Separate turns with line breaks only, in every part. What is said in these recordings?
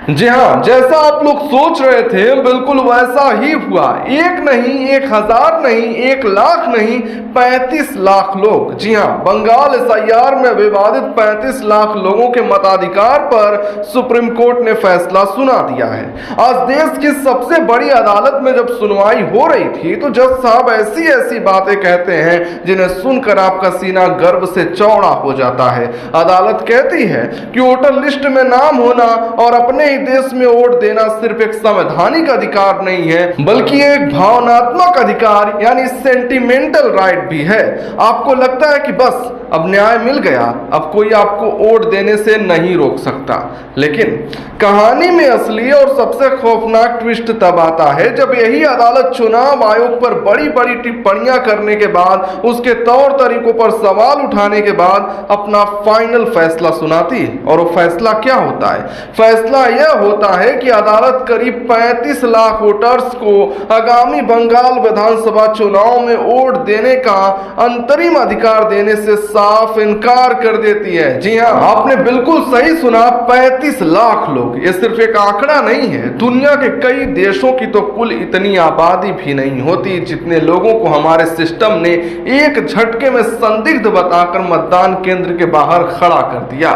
जी हाँ, जैसा आप लोग सोच रहे थे बिल्कुल वैसा ही हुआ। एक नहीं, 1000 नहीं, 1 लाख नहीं, 35 लाख लोग। जी हाँ, बंगाल एसआईआर में विवादित 35 लाख लोगों के मताधिकार पर सुप्रीम कोर्ट ने फैसला सुना दिया है। आज देश की सबसे बड़ी अदालत में जब सुनवाई हो रही थी तो जज साहब ऐसी ऐसी बातें कहते हैं जिन्हें सुनकर आपका सीना गर्व से चौड़ा हो जाता है। अदालत कहती है कि वोटर लिस्ट में नाम होना और अपने ही देश में वोट देना सिर्फ एक संवैधानिक अधिकार नहीं है बल्कि एक भावनात्मक अधिकार यानी सेंटिमेंटल राइट भी है। आपको लगता है कि बस अब न्याय मिल गया, अब कोई आपको वोट देने से नहीं रोक सकता, लेकिन कहानी में असली और सबसे खौफनाक ट्विस्ट तब आता है जब यही अदालत चुनाव आयोग पर बड़ी बड़ी टिप्पणियां करने के बाद, उसके तौर तरीकों पर सवाल उठाने के बाद अपना फाइनल फैसला सुनाती है। और वो फैसला क्या होता है? फैसला यह होता है कि अदालत करीब 35 लाख वोटर्स को आगामी बंगाल विधानसभा चुनाव में वोट देने का अंतरिम अधिकार देने से साफ इनकार कर देती है। जी हाँ, आपने बिल्कुल सही सुना, 35 लाख लोग। ये सिर्फ एक आंकड़ा नहीं है, दुनिया के कई देशों की तो कुल इतनी आबादी भी नहीं होती जितने लोगों को हमारे सिस्टम ने एक झटके में संदिग्ध बताकर मतदान केंद्र के बाहर खड़ा कर दिया।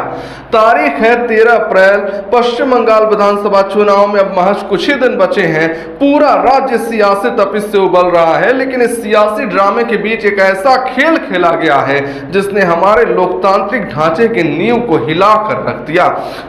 तारीख है 13 अप्रैल। पश्चिम बंगाल विधानसभा चुनाव में अब महज कुछ ही दिन बचे हैं। पूरा राज्य सियासी तपिश से उबल रहा है, लेकिन इस सियासी ड्रामे के बीच एक ऐसा खेल खेला गया है जिसने हमारे लोकतांत्रिक ढांचे के नींव को हिला कर रख दिया।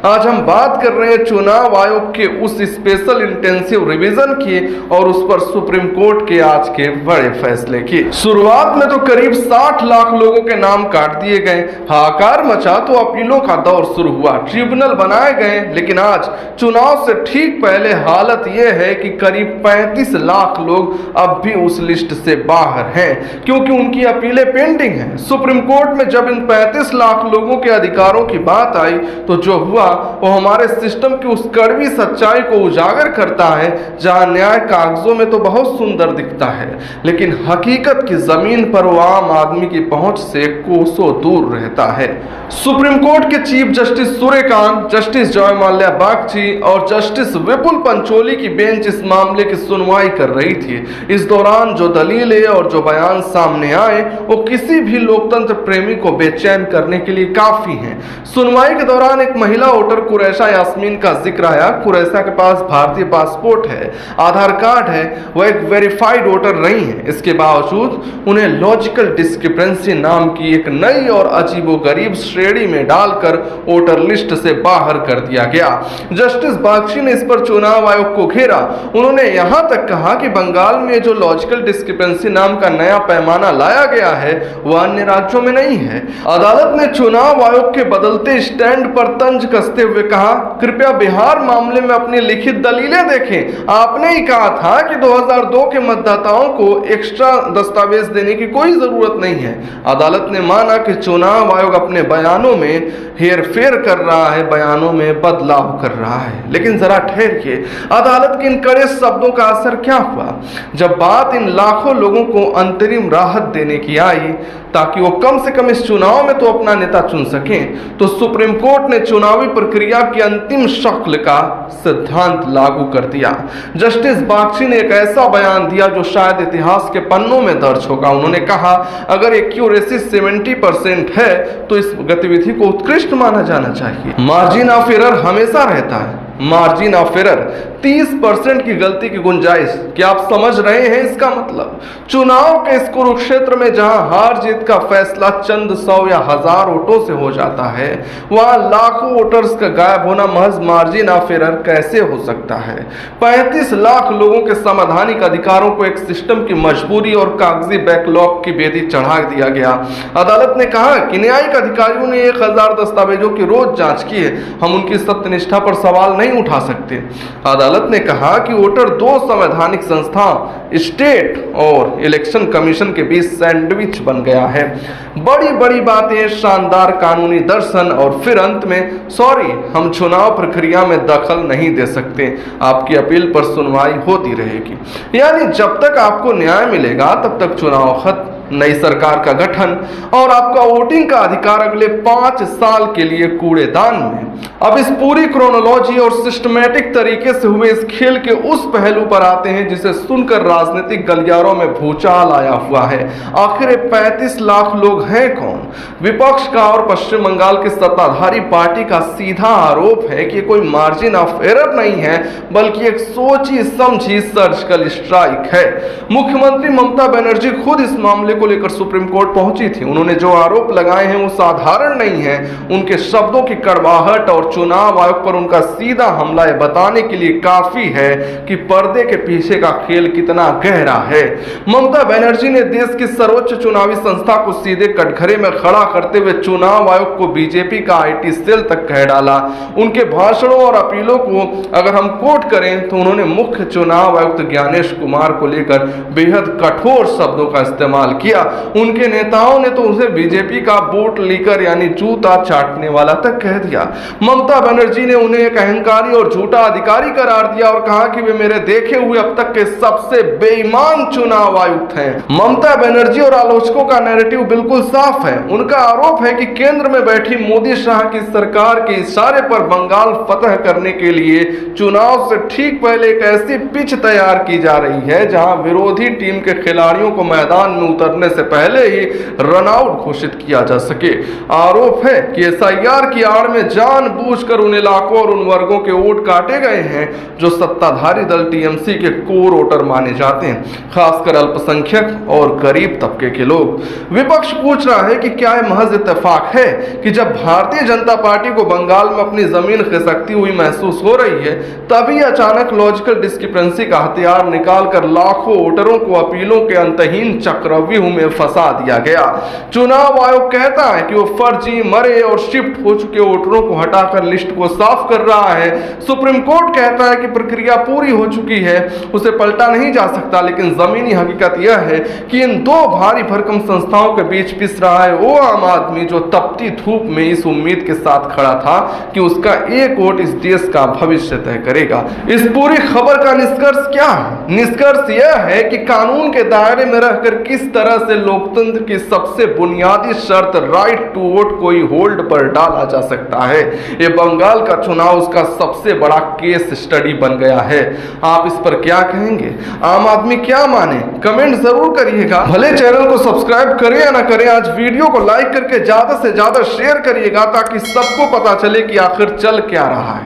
आज हम बात कर रहे हैं चुनाव आयोग के उस स्पेशल इंटेंसिव रिवीजन की और उस पर सुप्रीम कोर्ट के आज के बड़े फैसले की। शुरुआत में तो करीब 60 लाख लोगों के नाम काट दिए गए, हाहाकार मचा तो अपीलों का दौर शुरू हुआ, ट्रिब्यूनल बनाए गए। लेकिन आज चुनाव से ठीक पहले हालत यह है कि करीब 35 लाख लोग अब भी उस लिस्ट से बाहर हैं क्योंकि उनकी अपीलें पेंडिंग हैं। सुप्रीम कोर्ट में जब इन 35 लाख लोगों के अधिकारों की बात आई तो जो हुआ वो हमारे सिस्टम की उस कड़वी सच्चाई को उजागर करता है जहां न्याय कागजों में तो बहुत सुंदर दिखता है लेकिन हकीकत की जमीन पर वो आम आदमी की पहुंच से कोसों दूर रहता है। सुप्रीम कोर्ट के चीफ जस्टिस सूर्यकांत, जस्टिस जय माल्या बागची और जस्टिस विपुल पंचोली की बेंच इस मामले की सुनवाई कर रही थी। इस दौरान जो दलीलें और जो बयान सामने आए वो किसी भी लोकतंत्र प्रेमी को बेचैन करने के लिए काफी हैं। सुनवाई के दौरान एक महिला वोटर कुरैशा यास्मीन का जिक्र आया। कुरैशा के पास भारतीय पासपोर्ट है, आधार कार्ड है, वह एक वेरीफाइड वोटर नहीं है। इसके बावजूद उन्हें लॉजिकल डिस्क्रिपेंसी नाम की एक नई और अजीबोगरीब श्रेणी में डालकर वोटर लिस्ट से बाहर कर दिया गया। जस्टिस बागची ने इस पर चुनाव आयोग को घेरा। उन्होंने यहां तक कहा कि बंगाल में जो लॉजिकल डिस्क्रिपेंसी नाम का नया पैमाना लाया गया है वह अन्य राज्यों में नहीं है। अदालत ने चुनाव आयोग के बदलते स्टैंड पर तंज कसते हुए कहा, कृपया बिहार मामले में अपनी लिखित दलीलें देखें। आपने ही कहा था कि 2002 के मतदाताओं को एक्स्ट्रा दस्तावेज देने की कोई जरूरत नहीं है। अदालत ने माना कि चुनाव आयोग अपने बयानों में हेरफेर कर रहा है, बयानों में बदलाव कर रहा है। लेकिन जरा ठहरिए, अदालत के इन कड़े शब्दों का असर क्या हुआ? जब बात इन लाखों लोगों को अंतरिम राहत देने की आई ताकि वो कम से कम इस चुनाव में तो अपना नेता चुन सकें, तो सुप्रीम कोर्ट ने चुनावी प्रक्रिया की अंतिम शक्ल का सिद्धांत लागू कर दिया। जस्टिस बागची ने एक ऐसा बयान दिया जो शायद इतिहास के पन्नों में दर्ज होगा। उन्होंने कहा, अगर एक्यूरेसी 70% है तो इस गतिविधि को उत्कृष्ट माना जाना चाहिए। मार्जिन ऑफ एरर हमेशा रहता है, मार्जिन ऑफ एरर 30% की गलती की गुंजाइश। क्या आप समझ रहे हैं इसका मतलब? चुनाव के इस कुरुक्षेत्र में जहां हार जीत का फैसला चंद 100 या 1000 वोटों से हो जाता है, वहां लाखों वोटर्स का गायब होना महज मार्जिन ऑफ एरर कैसे हो सकता है? 35 लाख लोगों के संवैधानिक अधिकारों को एक सिस्टम की मजबूरी और कागजी बैकलॉग की बेदी चढ़ा दिया गया। अदालत ने कहा कि न्यायिक अधिकारियों ने 1000 दस्तावेजों की रोज जांच की है, हम उनकी सत्यनिष्ठा पर सवाल नहीं उठा सकते। अदालत ने कहा कि वोटर दो संवैधानिक संस्थाओं स्टेट और इलेक्शन कमीशन के बीच सैंडविच बन गया है। बड़ी बड़ी बातें, शानदार कानूनी दर्शन और फिर अंत में सॉरी, हम चुनाव प्रक्रिया में दखल नहीं दे सकते, आपकी अपील पर सुनवाई होती रहेगी। यानी जब तक आपको न्याय मिलेगा तब तक चुनाव खत्म नई सरकार का गठन और आपका वोटिंग का अधिकार अगले 5 साल के लिए कूड़ेदान में। अब इस पूरी क्रोनोलॉजी और सिस्टमैटिक तरीके से हुए इस खेल के उस पहलू पर आते हैं जिसे सुनकर राजनीतिक गलियारों में भूचाल आया हुआ है। आखिर 35 लाख लोग हैं कौन? विपक्ष का और पश्चिम बंगाल की सत्ताधारी पार्टी का सीधा आरोप है कि कोई मार्जिन ऑफ एरर नहीं है, बल्कि एक सोची समझी सर्जिकल स्ट्राइक है। मुख्यमंत्री ममता बनर्जी खुद इस मामले को लेकर सुप्रीम कोर्ट पहुंची थी। उन्होंने जो आरोप लगाए हैं वो साधारण नहीं है। उनके शब्दों की कड़वाहट और चुनाव आयोग पर उनका सीधा हमला ये बताने के लिए काफी है कि पर्दे के पीछे का खेल कितना गहरा है। ममता बनर्जी ने देश की सर्वोच्च चुनावी संस्था को सीधे कटघरे में खड़ा करते हुए चुनाव आयोग को बीजेपी का आईटी सेल तक कह डाला। उनके भाषणों और अपीलों को अगर हम कोट करें तो उन्होंने मुख्य चुनाव आयुक्त ज्ञानेश कुमार को लेकर बेहद कठोर शब्दों का इस्तेमाल किया। उनके नेताओं ने तो उसे बीजेपी का बूट लीकर यानी जूता चाटने वाला तक कह दिया। ममता बनर्जी ने उन्हें एक अहंकारी और झूठा अधिकारी करार दिया और कहा कि वे मेरे देखे हुए अब तक के सबसे बेईमान चुनाव आयुक्त हैं। ममता बनर्जी और आलोचकों का नैरेटिव बिल्कुल साफ है। उनका आरोप है कि केंद्र में बैठी मोदी शाह की सरकार के इशारे पर बंगाल फतह करने के लिए चुनाव से ठीक पहले एक ऐसी पिच तैयार की जा रही है जहां विरोधी टीम के खिलाड़ियों को मैदान में उतरने से पहले ही रनआउट घोषित किया जा सके। आरोप है कि एसआईआर की आड़ में जानबूझकर उन इलाकों और उन वर्गों के वोट काटे गए हैं जो सत्ताधारी दल टीएमसी के कोर वोटर माने जाते हैं, खासकर अल्पसंख्यक और गरीब तबके के लोग। विपक्ष पूछ रहा है कि क्या यह महज इत्तेफाक है कि जब भारतीय जनता पार्टी को बंगाल में अपनी जमीन खिसकती हुई महसूस हो रही है तभी अचानक लॉजिकल डिस्क्रिपेंसी का हथियार निकालकर लाखों वोटरों को अपीलों के अंतहीन चक्रव्यूह में फंसा दिया गया। चुनाव आयोग कहता है कि वो फर्जी, मरे और शिफ्ट हो चुके वोटरों को हटाकर लिस्ट को साफ कर रहा है। सुप्रीम कोर्ट कहता है कि प्रक्रिया पूरी हो चुकी है, उसे पलटा नहीं जा सकता। लेकिन जमीनी हकीकत यह है कि इन दो भारी भरकम संस्थाओं के बीच पिस रहा है वो आम आदमी जो तपती धूप में इस उम्मीद के साथ खड़ा था कि उसका एक वोट इस देश का भविष्य तय करेगा। इस पूरी खबर का निष्कर्ष क्या है? निष्कर्ष यह है कि कानून के दायरे में रहकर किस तरह से लोकतंत्र की सबसे बुनियादी शर्त राइट टू वोट को होल्ड पर डाला जा सकता है। ये बंगाल का चुनाव उसका सबसे बड़ा केस स्टडी बन गया है। आप इस पर क्या कहेंगे? आम आदमी क्या माने? कमेंट जरूर करिएगा। भले चैनल को सब्सक्राइब करें या ना करें, आज वीडियो को लाइक करके ज्यादा से ज्यादा शेयर करिएगा ताकि सबको पता चले कि आखिर चल क्या रहा है।